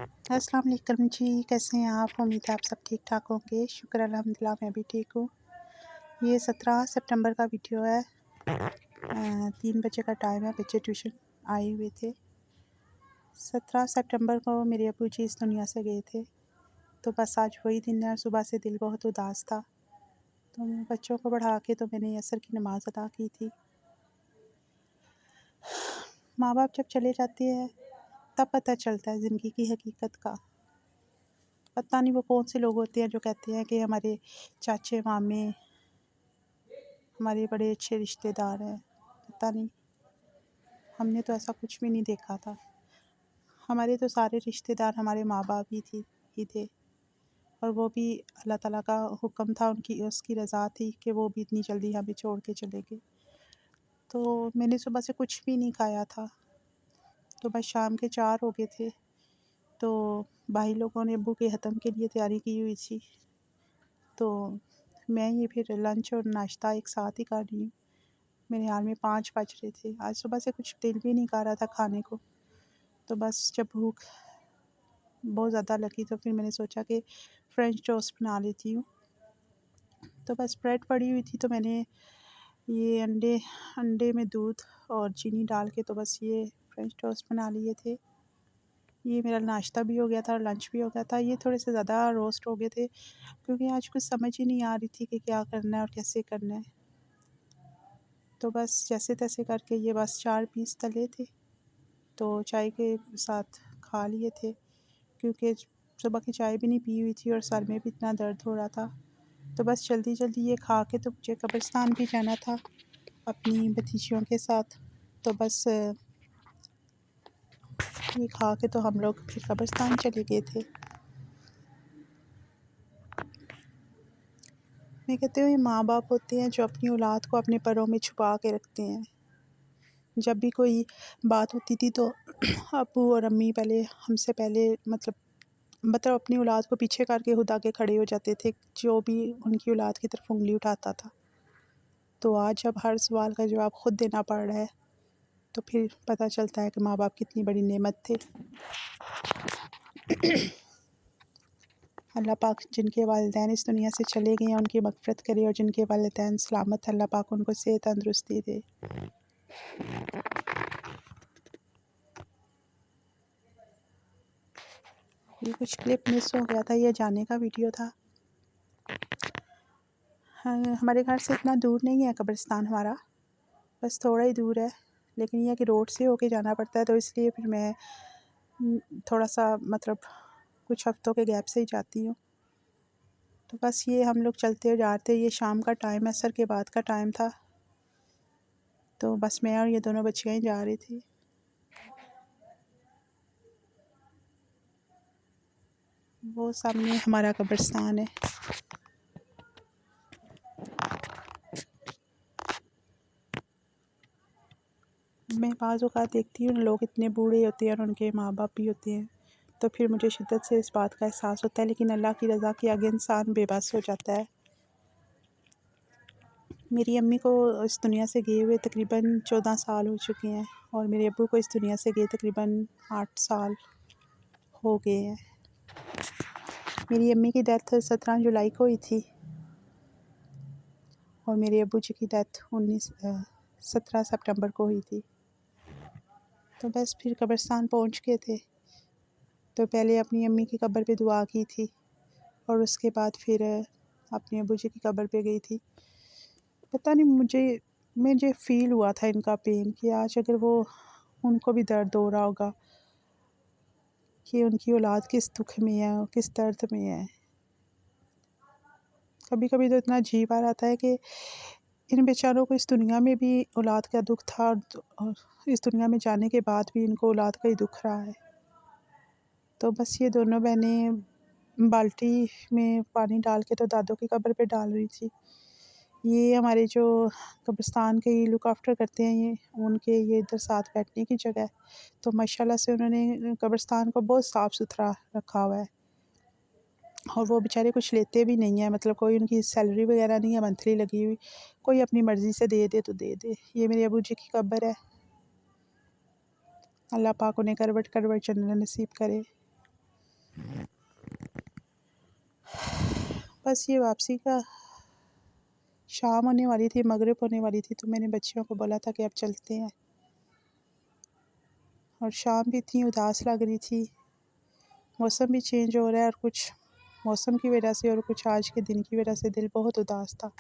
अस्सलाम वालेकुम जी, कैसे हैं आप? उम्मीद है आप सब ठीक ठाक होंगे। शुक्र अल्हम्दुलिल्लाह मैं भी ठीक हूँ। ये 17 सितंबर का वीडियो है। 3 बजे का टाइम है, बच्चे ट्यूशन आए हुए थे। 17 सितंबर को मेरे अब्बू जी इस दुनिया से गए थे। तो बस आज वही दिन है और सुबह से दिल बहुत उदास था। तो बच्चों को पढ़ा के तो मैंने असर की नमाज़ अदा की थी। माँ बाप जब चले जाते हैं तब पता चलता है ज़िंदगी की हकीकत का। पता नहीं वो कौन से लोग होते हैं जो कहते हैं कि हमारे चाचे मामे हमारे बड़े अच्छे रिश्तेदार हैं। पता नहीं, हमने तो ऐसा कुछ भी नहीं देखा था। हमारे तो सारे रिश्तेदार हमारे माँ बाप ही थे और वो भी अल्लाह ताला का हुक्म था, उसकी रज़ा थी कि वो भी इतनी जल्दी हमें छोड़ के चले गए। तो मैंने सुबह से कुछ भी नहीं खाया था। तो बस शाम के 4 हो गए थे। तो भाई लोगों ने अब्बू के ख़त्म के लिए तैयारी की हुई थी। तो मैं ये फिर लंच और नाश्ता एक साथ ही कर रही हूँ। मेरे हाल में 5 बज रहे थे। आज सुबह से कुछ दिल भी नहीं कर रहा था खाने को। तो बस जब भूख बहुत ज़्यादा लगी तो फिर मैंने सोचा कि फ्रेंच टोस्ट बना लेती हूँ। तो बस ब्रेड पड़ी हुई थी तो मैंने ये अंडे में दूध और चीनी डाल के तो बस ये फ्रेंच टोस्ट बना लिए थे। ये मेरा नाश्ता भी हो गया था और लंच भी हो गया था। ये थोड़े से ज़्यादा रोस्ट हो गए थे क्योंकि आज कुछ समझ ही नहीं आ रही थी कि क्या करना है और कैसे करना है। तो बस जैसे-तैसे करके ये बस 4 पीस तले थे, तो चाय के साथ खा लिए थे क्योंकि सुबह की चाय भी नहीं पी हुई थी और सर में भी इतना दर्द हो रहा था। तो बस जल्दी-जल्दी ये खा के तो मुझे कब्रिस्तान भी जाना था अपनी भतीजियों के साथ। तो बस ये खा के तो हम लोग फिर कब्रिस्तान चले गए थे। मैं कहती हूँ ये माँ-बाप होते हैं जो अपनी औलाद को अपने परों में छुपा के रखते हैं। जब भी कोई बात होती थी तो अब्बू और अम्मी पहले हमसे पहले मतलब अपनी औलाद को पीछे करके खुद आके खड़े हो जाते थे, जो भी उनकी औलाद की तरफ उँगली उठाता था। तो आज जब हर सवाल का जवाब खुद देना पड़ रहा है, तो फिर पता चलता है कि माँ-बाप कितनी बड़ी नेमत थे। अल्लाह पाक जिनके वालिदैन इस दुनिया से चले गए हैं, उनकी मग़फ़िरत करे और जिनके वालिदैन सलामत हैं, अल्लाह पाक उनको सेहत तंदुरुस्ती दे। ये कुछ क्लिप मिस हो गया था, ये जाने का वीडियो था। हाँ, हमारे घर से इतना दूर नहीं है कब्रिस्तान हमारा, बस थोड़ा ही दूर है, लेकिन ये है कि रोड से होके जाना पड़ता है, तो इसलिए फिर मैं थोड़ा-सा कुछ हफ़्तों के गैप से ही जाती हूँ। तो बस ये हम लोग चलते जाते, ये शाम का टाइम असर के बाद का टाइम था। तो बस मैं और ये दोनों बच्चियाँ ही जा रही थी। वो सामने हमारा कब्रिस्तान है। मैं बाज़ औक़ात देखती हूँ लोग इतने बूढ़े होते हैं और उनके माँ-बाप भी होते हैं, तो फिर मुझे शिद्दत से इस बात का एहसास होता है, लेकिन अल्लाह की रज़ा के आगे इंसान बेबस हो जाता है। मेरी अम्मी को इस दुनिया से गए हुए तकरीबन 14 साल हो चुके हैं और मेरे अब्बू को इस दुनिया से गए तकरीबन 8 साल हो गए हैं। मेरी अम्मी की डेथ 17 जुलाई को हुई थी और मेरे अब्बू जी की डेथ 17 सितंबर को हुई थी। तो बस फिर कब्रिस्तान पहुंच गए थे, तो पहले अपनी अम्मी की कब्र पे दुआ की थी और उसके बाद फिर अपने अब्बू जी की कब्र पे गई थी। पता नहीं मुझे फ़ील हुआ था इनका पेन कि आज अगर वो उनको भी दर्द हो रहा होगा कि उनकी औलाद किस दुःख में है, किस दर्द में है। कभी-कभी तो इतना अजीब आ आता है कि इन बेचारों को इस दुनिया में भी औलाद का दुःख था और इस दुनिया में जाने के बाद भी इनको औलाद का ही दुःख रहा है। तो बस ये दोनों बहनें बाल्टी में पानी डाल के तो दादों की कब्र पे डाल रही थी। ये हमारे जो कब्रिस्तान के लुक आफ्टर करते हैं, ये इधर साथ बैठने की जगह है। तो माशाल्लाह से उन्होंने कब्रिस्तान को बहुत साफ़-सुथरा रखा हुआ है और वो बेचारे कुछ लेते भी नहीं हैं, कोई उनकी सैलरी वगैरह नहीं है मंथली लगी हुई, कोई अपनी मर्ज़ी से दे दे तो दे दे। ये मेरे अब्बू जी की कब्र है। अल्लाह पाक उन्हें करवट-करवट जन्नत नसीब करे। बस ये वापसी का शाम होने वाली थी, मगरिब होने वाली थी, तो मैंने बच्चियों को बोला था कि अब चलते हैं। और शाम भी इतनी उदास लग रही थी, मौसम भी चेंज हो रहा है और कुछ मौसम की वजह से और कुछ आज के दिन की वजह से दिल बहुत उदास था।